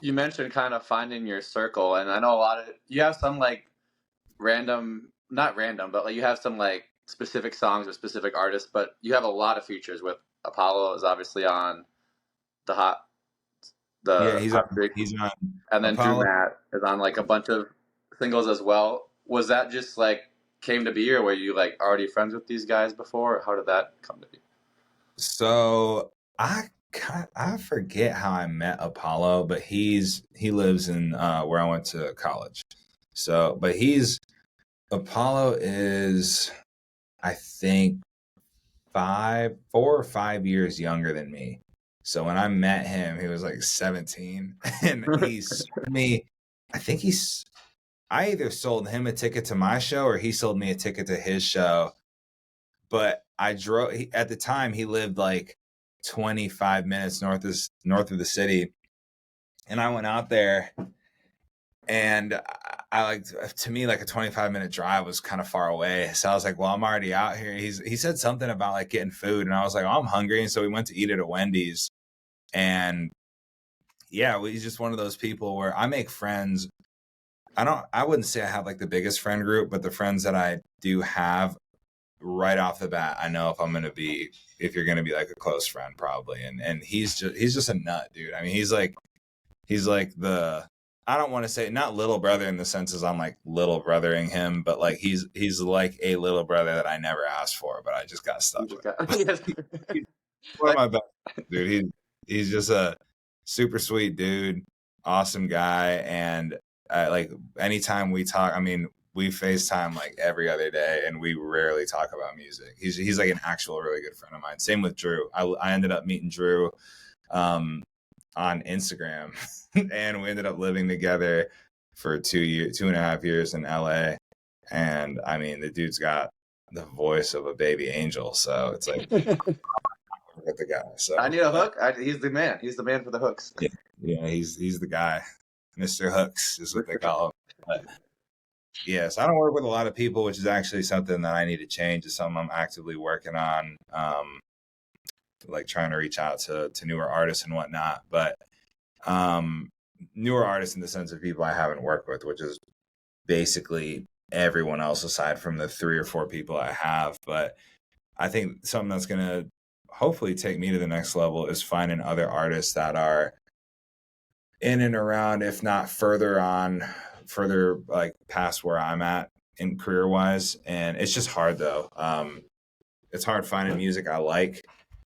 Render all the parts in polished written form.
you mentioned kind of finding your circle, and I know a lot of you have some like random, not random, but like you have some like specific songs with specific artists, but you have a lot of features with Apollo is obviously on the hot Yeah, the hot streak, he's on and then Drew Apollo. Matt is on like a bunch of singles as well. Was that just like came to be, or were you like already friends with these guys before? How did that come to be? So I forget how I met Apollo, but he lives in where I went to college. So, but he's Apollo is I think 4 or 5 years younger than me. So when I met him, he was like 17, and he sold me. I think I either sold him a ticket to my show or he sold me a ticket to his show. But I drove at the time he lived like 25 minutes north of the city, and I went out there, and I like, to me, like a 25-minute drive was kind of far away. So I was like, well, I'm already out here. He said something about like getting food, and I was like, oh, I'm hungry, and so we went to eat at a Wendy's. And yeah, he's just one of those people where I make friends. I wouldn't say I have like the biggest friend group, but the friends that I do have, right off the bat, I know if you're gonna be like a close friend, probably. And he's just a nut, dude. I mean, he's like the, I don't want to say not little brother in the sense as I'm like little brothering him, but like he's like a little brother that I never asked for, but I just got You stuck just with. got yes. He's one of my best friends, dude. He's just a super sweet dude, awesome guy, and like anytime we talk, I mean, we FaceTime like every other day, and we rarely talk about music. He's like an actual really good friend of mine. Same with Drew. I ended up meeting Drew um, on Instagram, and we ended up living together for 2.5 years in LA. And I mean, the dude's got the voice of a baby angel, so it's like with the guy. I So, need a but hook. He's the man. He's the man for the hooks. yeah, yeah, he's the guy. Mr. Hooks is what they call him. But yes, I don't work with a lot of people, which is actually something that I need to change. It's something I'm actively working on, like trying to reach out to newer artists and whatnot. But um, newer artists in the sense of people I haven't worked with, which is basically everyone else aside from the 3 or 4 people I have. But I think something that's going to hopefully take me to the next level is finding other artists that are in and around, if not further like past where I'm at in career wise. And it's just hard though. It's hard finding music I like,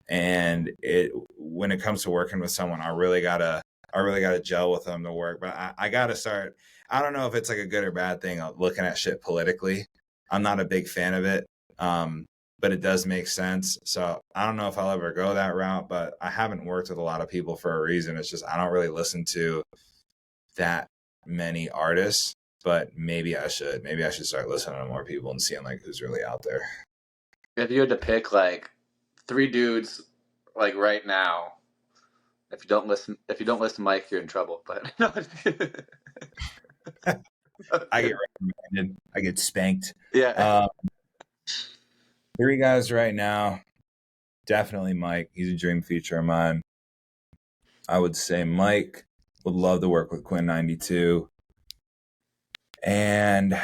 and it when it comes to working with someone, I really gotta gel with them to work. But I gotta start. I don't know if it's like a good or bad thing. Looking at shit politically, I'm not a big fan of it. But it does make sense. So I don't know if I'll ever go that route. But I haven't worked with a lot of people for a reason. It's just I don't really listen to that many artists. But maybe I should. Maybe I should start listening to more people and seeing like who's really out there. If you had to pick like three dudes like right now, if you don't listen to Mike, you're in trouble. But no. I get recommended. I get spanked. Yeah. Um, 3 guys right now. Definitely Mike. He's a dream feature of mine. I would say Mike. Would love to work with Quinn 92. And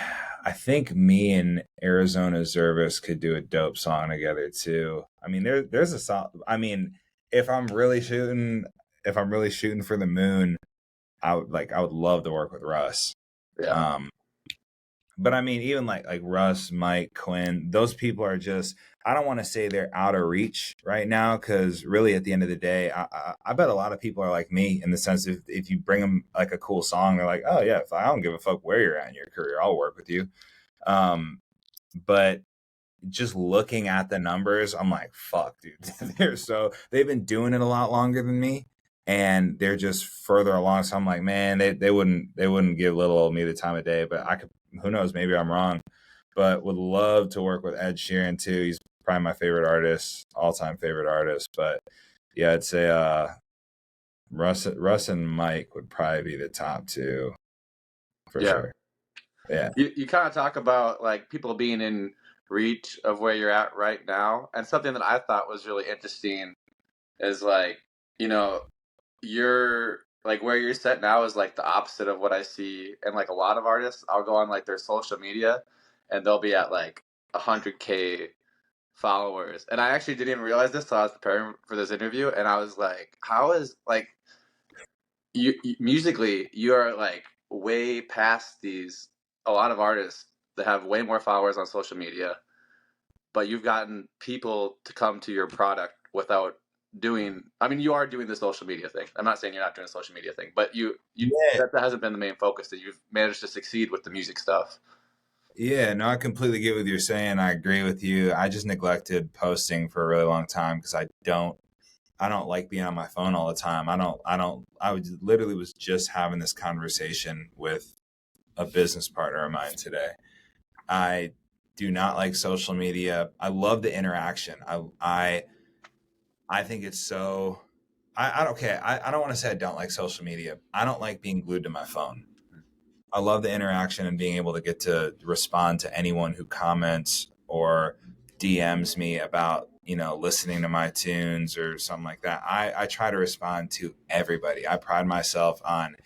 I think me and Arizona Zervis could do a dope song together too. I mean, there's a song. I mean, if I'm really shooting, for the moon, I would love to work with Russ. Yeah. Um, but I mean, even like Russ, Mike, Quinn, those people are just. I don't want to say they're out of reach right now because really, at the end of the day, I bet a lot of people are like me in the sense if you bring them like a cool song, they're like, oh yeah, if I don't give a fuck where you're at in your career, I'll work with you. Um, but just looking at the numbers, I'm like, fuck, dude. They've been doing it a lot longer than me, and they're just further along. So I'm like, man, they wouldn't give little old me the time of day. But I could, who knows? Maybe I'm wrong. But would love to work with Ed Sheeran too. He's probably my favorite artist, all time favorite artist. But yeah, I'd say Russ and Mike would probably be the top two for Yeah. sure. Yeah. You kind of talk about like people being in reach of where you're at right now, and something that I thought was really interesting is like, you know, you're like where you're set now is like the opposite of what I see. And like a lot of artists, I'll go on like their social media and they'll be at like 100K followers. And I actually didn't even realize this till I was preparing for this interview. And I was like, how is like you musically, you are like way past these, a lot of artists that have way more followers on social media, but you've gotten people to come to your product without doing, I mean, you are doing the social media thing. I'm not saying you're not doing the social media thing, but Yeah. that hasn't been the main focus, that you've managed to succeed with the music stuff. Yeah, no, I completely get what you're saying. I agree with you. I just neglected posting for a really long time because I don't like being on my phone all the time. I was literally was just having this conversation with a business partner of mine today. I do not like social media. I love the interaction. I think it's so I don't okay, I don't want to say I don't like social media. I don't like being glued to my phone. I love the interaction and being able to get to respond to anyone who comments or DMs me about, listening to my tunes or something like that. I try to respond to everybody. I pride myself on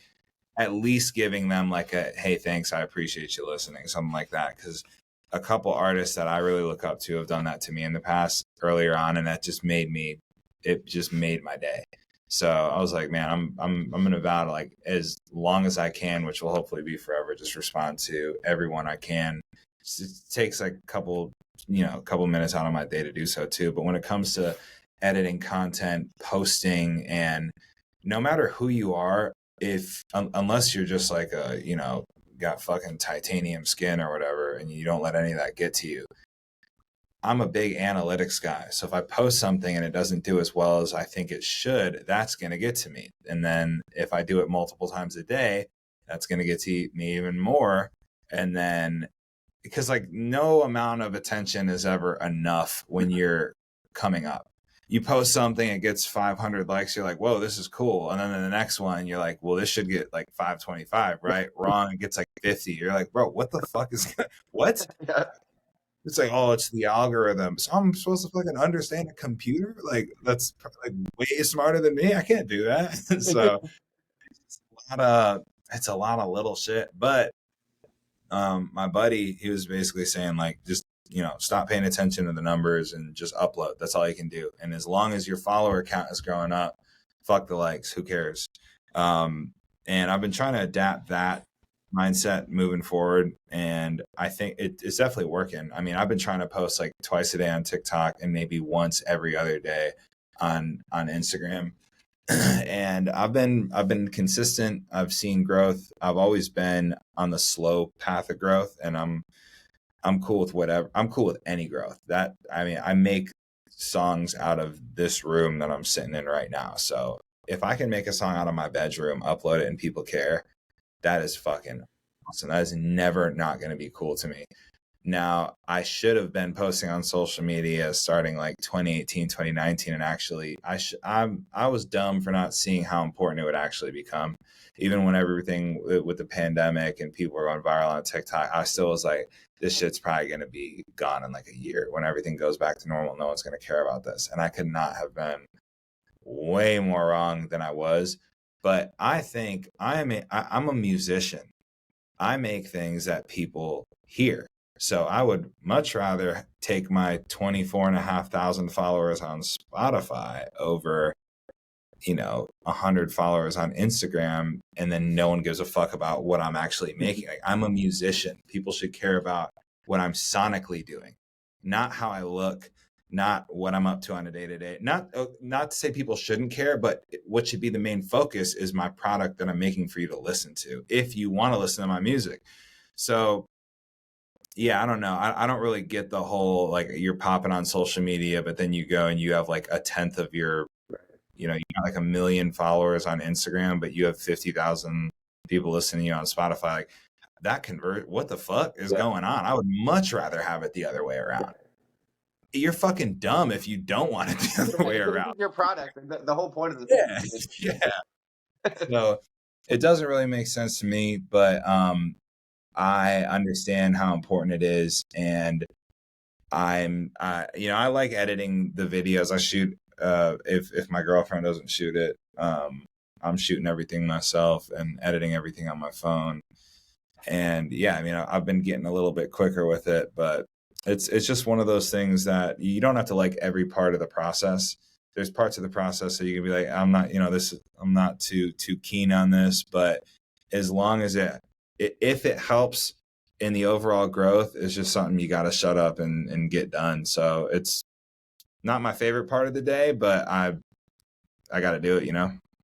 at least giving them like a, hey, thanks, I appreciate you listening, something like that. Because a couple artists that I really look up to have done that to me in the past earlier on, and it just made my day. So I was like, man, I'm gonna vow to, like, as long as I can, which will hopefully be forever, just respond to everyone I can. It takes like a couple minutes out of my day to do so too. But when it comes to editing content, posting, and no matter who you are, if unless you're just like got fucking titanium skin or whatever, and you don't let any of that get to you, I'm a big analytics guy. So if I post something and it doesn't do as well as I think it should, that's going to get to me. And then if I do it multiple times a day, that's going to get to me even more. And then, because like no amount of attention is ever enough when you're coming up. You post something, it gets 500 likes. You're like, whoa, this is cool. And then the next one, you're like, well, this should get like 525, right? Wrong. It gets like 50. You're like, bro, what the fuck is what? Yeah. It's like, oh, it's the algorithm. So I'm supposed to fucking understand a computer? Like, that's like way smarter than me. I can't do that. So it's a lot of little shit. But my buddy, he was basically saying, like, just, stop paying attention to the numbers and just upload. That's all you can do. And as long as your follower count is growing up, fuck the likes. Who cares? And I've been trying to adapt that mindset moving forward, and I think it's definitely working. I mean, I've been trying to post like twice a day on TikTok and maybe once every other day on Instagram. And I've been consistent. I've seen growth. I've always been on the slow path of growth, and I'm cool with whatever. I'm cool with any growth. That, I mean, I make songs out of this room that I'm sitting in right now. So if I can make a song out of my bedroom, upload it, and people care, that is fucking awesome. That is never not going to be cool to me. Now, I should have been posting on social media starting like 2018, 2019, and actually I was dumb for not seeing how important it would actually become. Even when everything with the pandemic and people were going viral on TikTok, I still was like, this shit's probably going to be gone in like a year. When everything goes back to normal, no one's going to care about this. And I could not have been way more wrong than I was. But I think I'm a musician. I make things that people hear. So I would much rather take my 24,500 followers on Spotify over, 100 followers on Instagram, and then no one gives a fuck about what I'm actually making. Like, I'm a musician. People should care about what I'm sonically doing, not how I look, not what I'm up to on a day to day. Not to say people shouldn't care, but what should be the main focus is my product that I'm making for you to listen to, if you want to listen to my music. So yeah, I don't know. I don't really get the whole, like, you're popping on social media, but then you go and you have like a tenth of your, you got like 1 million followers on Instagram, but you have 50,000 people listening to you on Spotify. Like, that convert, what the fuck is going on? I would much rather have it the other way around. You're fucking dumb if you don't want it the other way around. Your product, the whole point of the Yeah, yeah. So it doesn't really make sense to me, but I understand how important it is, and I like editing the videos. I shoot if my girlfriend doesn't shoot it, I'm shooting everything myself and editing everything on my phone. And yeah, I mean, I've been getting a little bit quicker with it, but it's just one of those things that you don't have to like every part of the process. There's parts of the process that you can be like, I'm not, I'm not too keen on this, but as long as if it helps in the overall growth, it's just something you got to shut up and get done. So it's not my favorite part of the day, but I got to do it,